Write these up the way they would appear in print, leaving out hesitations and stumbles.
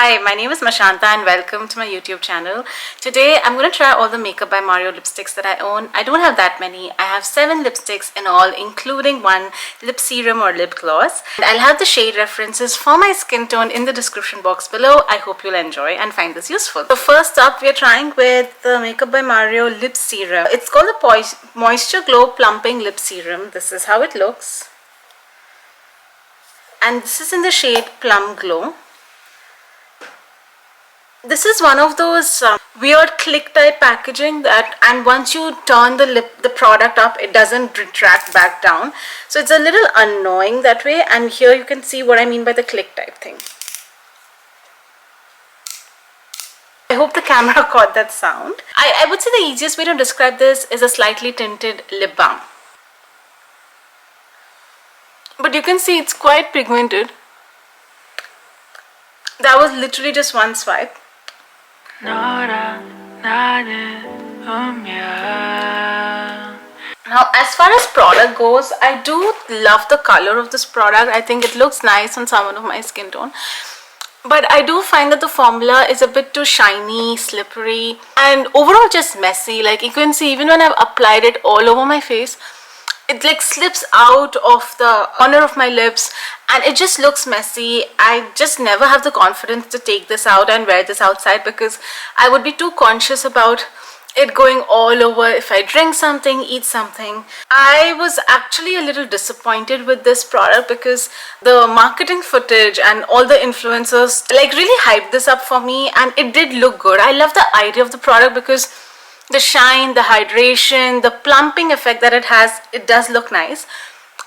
Hi, my name is Mashantha and welcome to my YouTube channel. Today I'm going to try all the Makeup by Mario lipsticks that I own. I don't have that many. I have 7 lipsticks in all, including one lip serum or lip gloss. And I'll have the shade references for my skin tone in the description box below. I hope you'll enjoy and find this useful. So first up, we're trying with the Makeup by Mario lip serum. It's called the Moisture Glow Plumping Lip Serum. This is how it looks. And this is in the shade Plum Glow. This is one of those weird click type packaging and once you turn the product up, it doesn't retract back down. So it's a little annoying that way, and here you can see what I mean by the click type thing. I hope the camera caught that sound. I would say the easiest way to describe this is a slightly tinted lip balm. But you can see it's quite pigmented. That was literally just one swipe. Now, as far as product goes, I do love the color of this product. I think it looks nice on someone of my skin tone. But I do find that the formula is a bit too shiny, slippery, and overall just messy. Like you can see, even when I've applied it all over my face, it like slips out of the corner of my lips and it just looks messy. I just never have the confidence to take this out and wear this outside because I would be too conscious about it going all over if I drink something, eat something. I was actually a little disappointed with this product because the marketing footage and all the influencers like really hyped this up for me, and it did look good. I love the idea of the product because the shine, the hydration, the plumping effect that it has, it does look nice.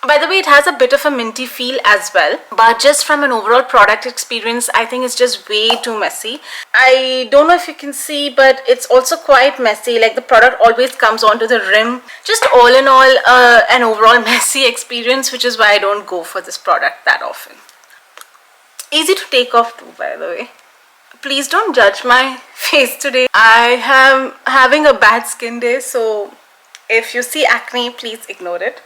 By the way, it has a bit of a minty feel as well, but just from an overall product experience, I think it's just way too messy. I don't know if you can see, but it's also quite messy. Like the product always comes onto the rim. Just all in all, an overall messy experience, which is why I don't go for this product that often. Easy to take off too, by the way. Please don't judge my face today. I am having a bad skin day, so if you see acne, please ignore it.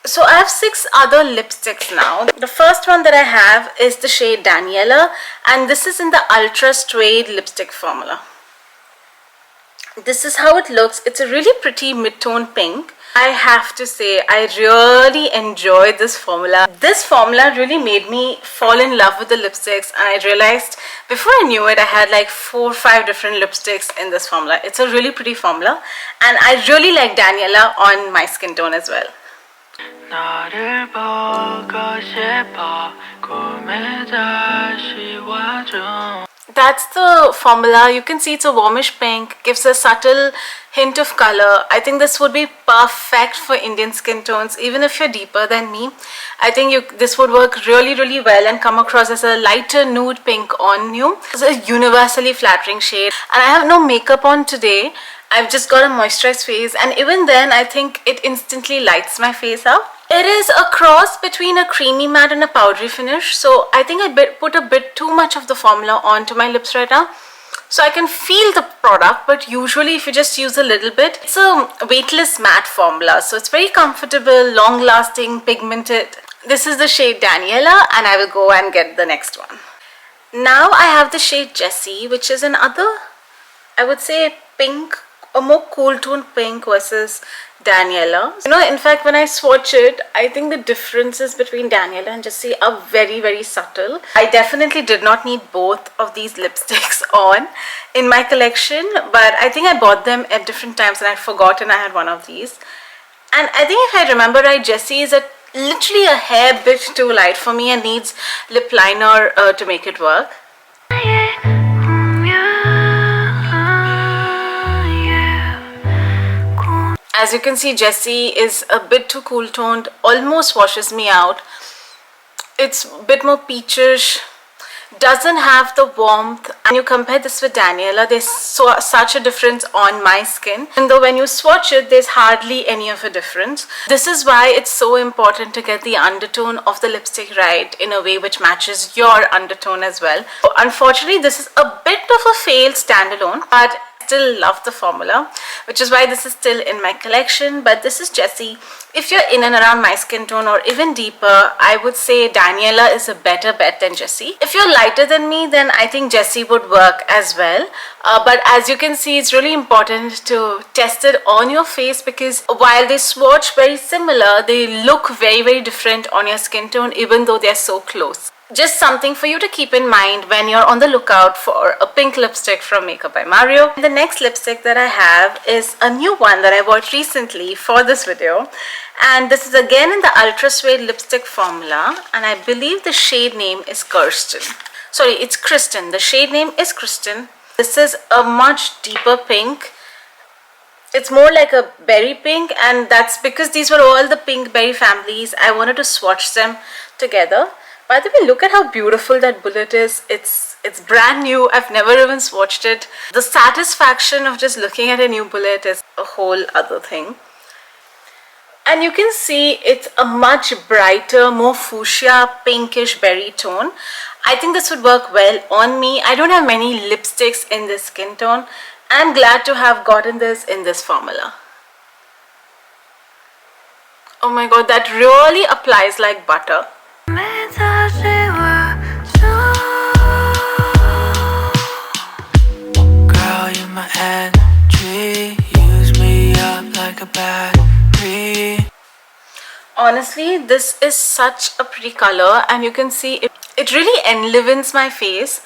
So I have 6 other lipsticks now. The first one that I have is the shade Daniela, and this is in the Ultra Suede lipstick formula. This is how it looks. It's a really pretty mid-tone pink. I have to say, I really enjoyed this formula. This formula really made me fall in love with the lipsticks, and I realized before I knew it, I had like 4 or 5 different lipsticks in this formula. It's a really pretty formula, and I really like Daniela on my skin tone as well. That's the formula. You can see it's a warmish pink, gives a subtle hint of color. I think this would be perfect for Indian skin tones, even if you're deeper than me. I think this would work really well and come across as a lighter nude pink on you. It's a universally flattering shade, and I have no makeup on today. I've just got a moisturized face, and even then I think it instantly lights my face up. It is a cross between a creamy matte and a powdery finish, so I think I put a bit too much of the formula onto my lips right now. So I can feel the product, but usually if you just use a little bit, it's a weightless matte formula, so it's very comfortable, long lasting, pigmented. This is the shade Daniela, and I will go and get the next one. Now I have the shade Jessie, which is another, I would say, pink, a more cool tone pink versus Daniela. You know, in fact, when I swatch it, I think the differences between Daniela and Jessie are very subtle. I definitely did not need both of these lipsticks on in my collection, but I think I bought them at different times and I'd forgotten I had one of these. And I think if I remember right, Jessie is literally a hair bit too light for me and needs lip liner to make it work. As you can see, Jessie is a bit too cool toned, almost washes me out. It's a bit more peachish, doesn't have the warmth. And you compare this with Daniela, there's such a difference on my skin. And though when you swatch it, there's hardly any of a difference. This is why it's so important to get the undertone of the lipstick right in a way which matches your undertone as well. Unfortunately, this is a bit of a failed standalone, but still love the formula, which is why this is still in my collection. But this is Jessie. If you're in and around my skin tone or even deeper, I would say Daniela is a better bet than Jessie. If you're lighter than me, then I think Jessie would work as well. But as you can see, it's really important to test it on your face, because while they swatch very similar, they look very, very different on your skin tone, even though they're so close. Just something for you to keep in mind when you're on the lookout for a pink lipstick from Makeup by Mario. The next lipstick that I have is a new one that I bought recently for this video, and this is again in the Ultra Suede lipstick formula, and I believe the shade name is Kirsten. Sorry, it's Kristen. The shade name is Kristen. This is a much deeper pink. It's more like a berry pink, and that's because these were all the pink berry families. I wanted to swatch them together. By the way, look at how beautiful that bullet is. It's brand new. I've never even swatched it. The satisfaction of just looking at a new bullet is a whole other thing. And you can see it's a much brighter, more fuchsia, pinkish berry tone. I think this would work well on me. I don't have many lipsticks in this skin tone. I'm glad to have gotten this in this formula. Oh my god, that really applies like butter. Girl, you're my energy. Use me up like a battery. Honestly, this is such a pretty color, and you can see it really enlivens my face.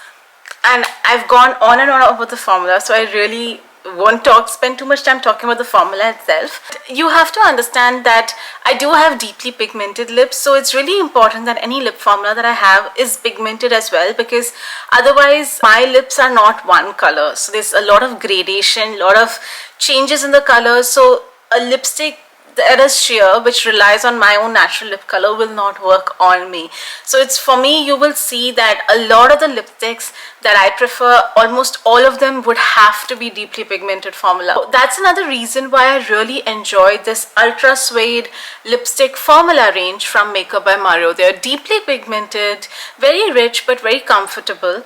And I've gone on and on about the formula, so I really won't spend too much time talking about the formula itself. You have to understand that I do have deeply pigmented lips, so it's really important that any lip formula that I have is pigmented as well, because otherwise my lips are not one color. So there's a lot of gradation, a lot of changes in the colors. So a lipstick that is sheer, which relies on my own natural lip color, will not work on me. So it's, for me, you will see that a lot of the lipsticks that I prefer, almost all of them would have to be deeply pigmented formula. That's another reason why I really enjoyed this Ultra Suede lipstick formula range from Makeup by Mario. They're deeply pigmented, very rich, but very comfortable.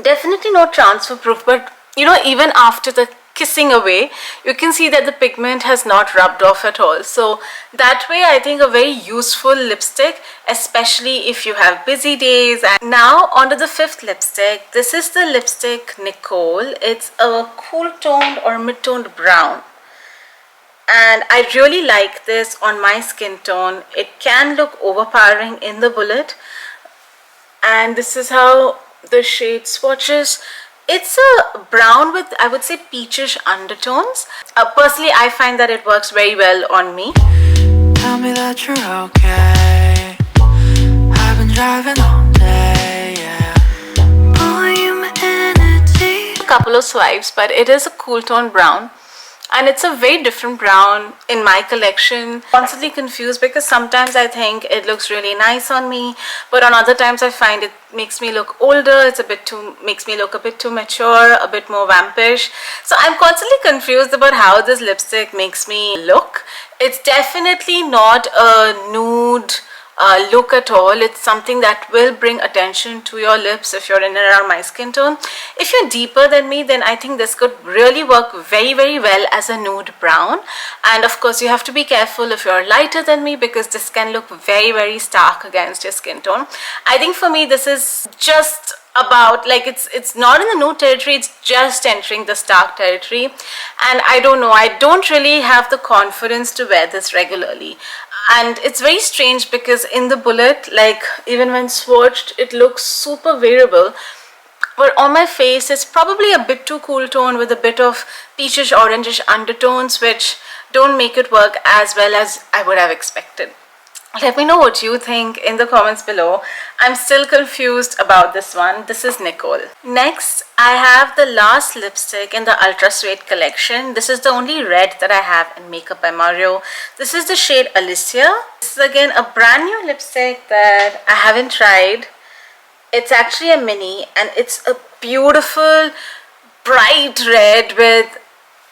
Definitely not transfer proof, but you know, even after the kissing away, you can see that the pigment has not rubbed off at all. So that way, I think a very useful lipstick, especially if you have busy days. And now onto the fifth lipstick. This is the lipstick Nicole. It's a cool toned or mid-toned brown, and I really like this on my skin tone. It can look overpowering in the bullet, and this is how the shade swatches. It's a brown with, I would say, peachish undertones. Personally, I find that it works very well on me. Tell me that you're okay. I've been driving all day, yeah. Boy, you're my energy. A couple of swipes, but it is a cool tone brown. And it's a very different brown in my collection. Constantly confused because sometimes I think it looks really nice on me, but on other times I find it makes me look older. It's a bit too, makes me look a bit too mature, a bit more vampish. So I'm constantly confused about how this lipstick makes me look. It's definitely not a nude look at all. It's something that will bring attention to your lips if you're in and around my skin tone. If you're deeper than me, then I think this could really work very, very well as a nude brown. And of course, you have to be careful if you're lighter than me, because this can look very, very stark against your skin tone. I think for me, this is just about, like, it's not in the nude territory, it's just entering the stark territory. And I don't know, I don't really have the confidence to wear this regularly. And it's very strange because in the bullet, like, even when swatched, it looks super wearable, but on my face it's probably a bit too cool tone with a bit of peachish orangish undertones, which don't make it work as well as I would have expected. Let me know what you think in the comments below. I'm still confused about this one. This is Nicole. Next, I have the last lipstick in the Ultra Suede collection. This is the only red that I have in Makeup by Mario. This is the shade Alicia. This is again a brand new lipstick that I haven't tried. It's actually a mini, and it's a beautiful bright red with,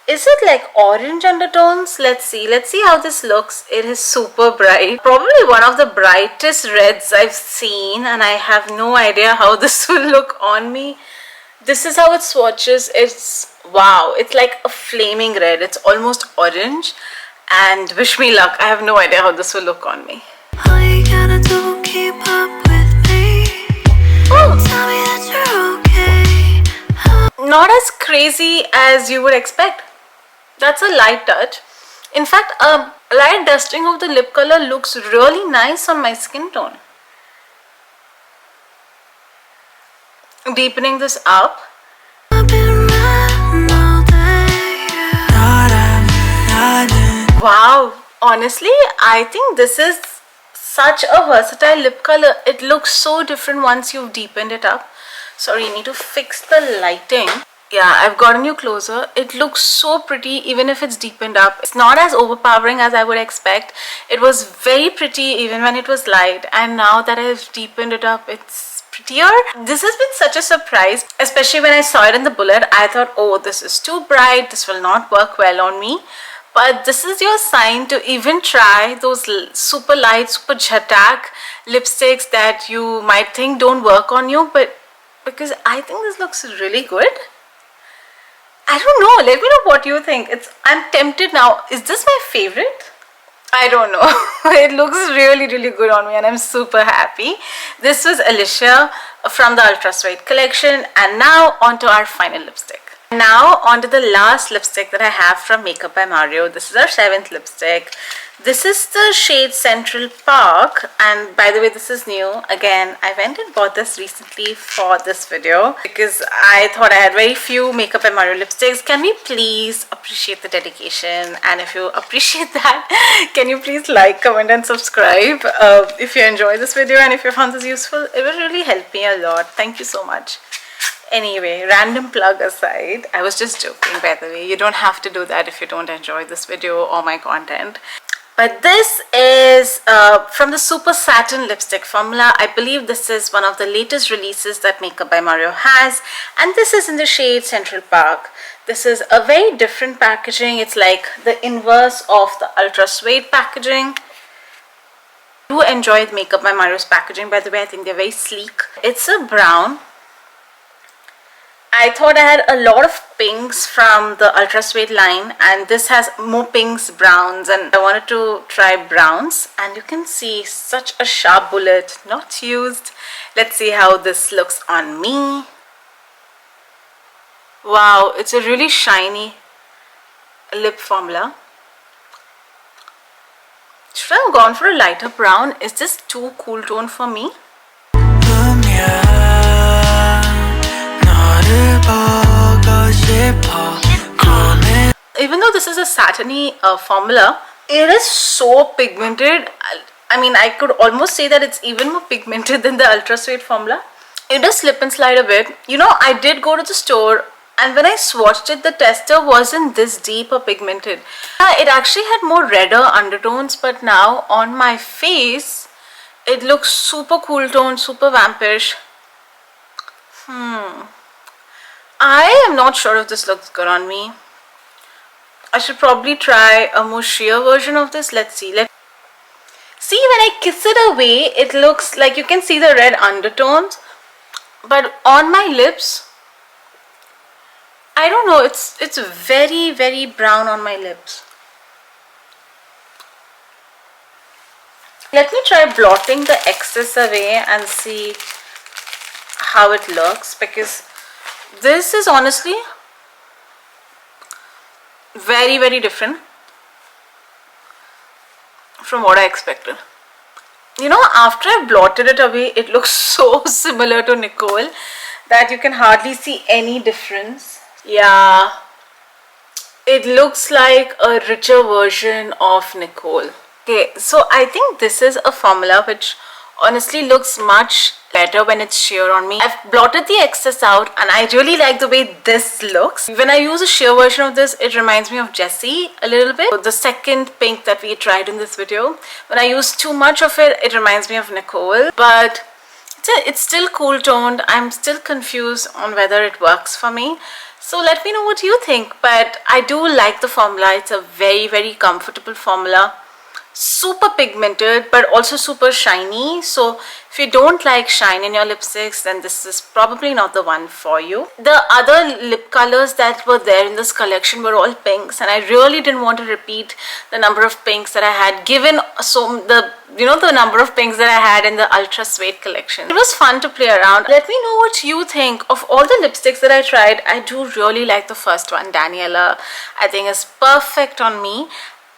is it like orange undertones? Let's see how this looks. It is super bright, probably one of the brightest reds I've seen, and I have no idea how this will look on me. This is how it swatches. It's wow, it's like a flaming red. It's almost orange. And wish me luck. I have no idea how this will look on me. All you gotta do, keep up with me. Oh, Tell me that you're okay. not as crazy as you would expect. That's a light touch. In fact, a light dusting of the lip color looks really nice on my skin tone. Deepening this up. I've been riding all day, yeah. Wow, honestly, I think this is such a versatile lip color. It looks so different once you've deepened it up. Sorry, I need to fix the lighting. Yeah, I've gotten you closer. It looks so pretty even if it's deepened up. It's not as overpowering as I would expect. It was very pretty even when it was light, and now that I've deepened it up, it's prettier. This has been such a surprise, especially when I saw it in the bullet. I thought, oh, this is too bright, this will not work well on me. But this is your sign to even try those super light, super jhatak lipsticks that you might think don't work on you, but because I think this looks really good. I don't know, let me know what you think. I'm tempted now. Is this my favorite? I don't know. It looks really good on me and I'm super happy. This was Alicia from the Ultra Suede collection, and now on to our final lipstick. Now on to the last lipstick that I have from Makeup by Mario. This is our 7th lipstick. This is the shade Central Park, and by the way, this is new. Again, I went and bought this recently for this video because I thought I had very few Makeup by Mario lipsticks. Can we please appreciate the dedication? And if you appreciate that, can you please like, comment and subscribe if you enjoy this video, and if you found this useful, it will really help me a lot. Thank you so much. Anyway, random plug aside, I was just joking, by the way. You don't have to do that if you don't enjoy this video or my content. But this is from the Super Satin lipstick formula. I believe this is one of the latest releases that Makeup by Mario has, and this is in the shade Central Park. This is a very different packaging. It's like the inverse of the Ultra Suede packaging. I do enjoy Makeup by Mario's packaging, by the way. I think they're very sleek. It's a brown. I thought I had a lot of pinks from the Ultra Suede line, and this has more pinks, browns, and I wanted to try browns, and you can see such a sharp bullet, not used. Let's see how this looks on me. Wow, it's a really shiny lip formula. Should I have gone for a lighter brown? Is this too cool tone for me? Even though this is a satiny formula, it is so pigmented. I mean, I could almost say that it's even more pigmented than the Ultra Suede formula. It does slip and slide a bit. You know, I did go to the store, and when I swatched it, the tester wasn't this deep or pigmented. It actually had more redder undertones, but now on my face, it looks super cool tone, super vampirish. I am not sure if this looks good on me. I should probably try a more sheer version of this. Let's see. See, when I kiss it away, it looks like you can see the red undertones. But on my lips, I don't know. It's very brown on my lips. Let me try blotting the excess away and see how it looks, because this is honestly very different from what I expected. You know, after I blotted it away, it looks so similar to Nicole that you can hardly see any difference. Yeah, it looks like a richer version of Nicole. Okay, so I think this is a formula which honestly looks much better when it's sheer on me. I've blotted the excess out, and I really like the way this looks. When I use a sheer version of this, it reminds me of Jessie a little bit. The second pink that we tried in this video. When I use too much of it, it reminds me of Nicole. But it's still cool toned. I'm still confused on whether it works for me. So let me know what you think. But I do like the formula. It's a very comfortable formula. super pigmented but also super shiny. So if you don't like shine in your lipsticks, then this is probably not the one for you. The other lip colors that were there in this collection were all pinks, and I really didn't want to repeat the number of pinks that I had given the number of pinks that I had in the Ultra Suede collection. It was fun to play around. Let me know what you think of all the lipsticks that I tried. I do really like the first one, Daniela. I think is perfect on me.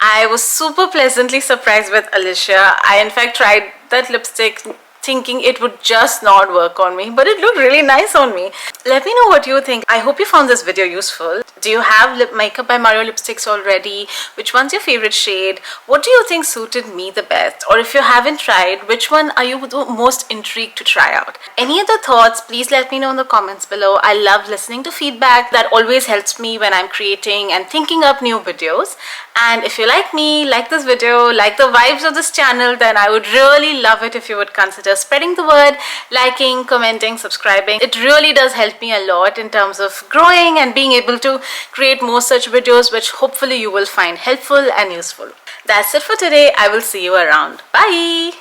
I was super pleasantly surprised with Alicia. I in fact tried that lipstick thinking it would just not work on me, but it looked really nice on me. Let me know what you think. I hope you found this video useful. Do you have Makeup by Mario lipsticks already? Which one's your favorite shade? What do you think suited me the best? Or if you haven't tried, which one are you the most intrigued to try out? Any other thoughts, please let me know in the comments below. I love listening to feedback. That always helps me when I'm creating and thinking up new videos. And if you like me, like this video, like the vibes of this channel, then I would really love it if you would consider spreading the word, liking, commenting, subscribing. It really does help me a lot in terms of growing and being able to create more such videos, which hopefully you will find helpful and useful. That's it for today. I will see you around. Bye!